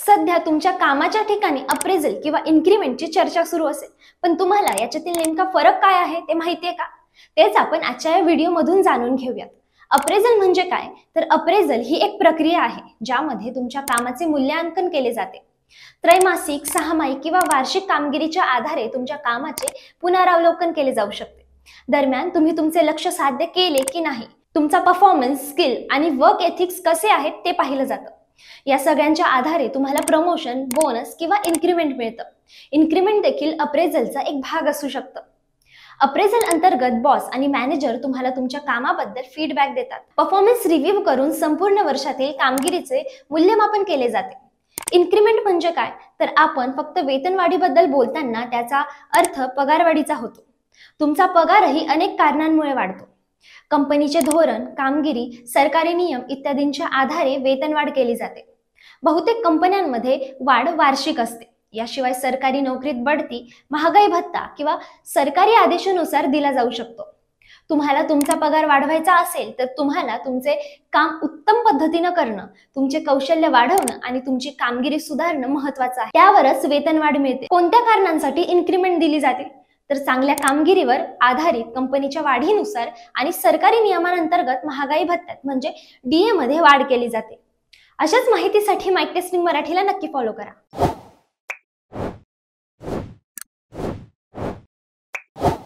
सध्या तुमच्या कामाच्या ठिकाणी अप्रेझल किंवा इन्क्रीमेंटची चर्चा सुरू असेल, पण तुम्हाला याच्यातील नेमका फरक काय आहे ते माहितीये का? तेच आपण आजच्या या व्हिडिओमधून जाणून घेऊयात। अप्रेझल म्हणजे काय? तर अप्रेझल ही एक प्रक्रिया आहे ज्यामध्ये तुमच्या कामाचे मूल्यांकन केले जाते। त्रैमासिक, सहामाहिक किंवा वार्षिक कामगिरीच्या आधारे तुमच्या कामाचे पुनरावलोकन केले जाऊ शकते। दरम्यान तुम्ही तुमचे लक्ष्य साध्य केले की नाही, तुमचा परफॉर्मन्स, स्किल आणि वर्क एथिक्स कसे आहेत ते पाहिलं जातं। या सगळ्यांच्या आधारे तुम्हाला प्रमोशन, बोनस किंवा इन्क्रीमेंट मिळतं। इन्क्रीमेंट देखील अप्रेझलचा एक भाग असू शकतं। अप्रेझल अंतर्गत बॉस आणि मॅनेजर तुम्हाला तुमच्या कामाबद्दल फीडबॅक देतात। परफॉर्मन्स रिव्ह्यू करून संपूर्ण वर्षातील कामगिरीचे मूल्यमापन केले जाते। इन्क्रीमेंट म्हणजे काय? तर आपण फक्त वेतनवाढीबद्दल बोलताना त्याचा अर्थ पगारवाढीचा होतो। तुमचा पगारही अनेक कारणांमुळे वाढतो। कंपनीचे धोरण, कामगिरी, सरकारी नियम इत्यादींच्या आधारे वेतनवाढ केली जाते। बहुतेक कंपन्यांमध्ये वाढ वार्षिक असते। याशिवाय सरकारी नोकरीत बढती, महागाई भत्ता किंवा सरकारी आदेशानुसार दिला जाऊ शकतो। तुम्हाला तुमचा पगार वाढवायचा असेल तर तुम्हाला तुमचे काम उत्तम पद्धतीने करणं, तुमचे कौशल्य वाढवणं आणि तुमची कामगिरी सुधारणं महत्त्वाचं आहे। त्यावरच वेतनवाढ मिळते। कोणत्या कारणांसाठी इन्क्रीमेंट दिली जाते? तर चांगल्या कामगिरीवर आधारित कंपनीच्या वाढीनुसार आणि सरकारी नियमांअंतर्गत महागाई भत्त्यात म्हणजे DA मध्ये वाढ केली जाते। अशाच माहितीसाठी माईक टेस्टिंग मराठीला नक्की फॉलो करा।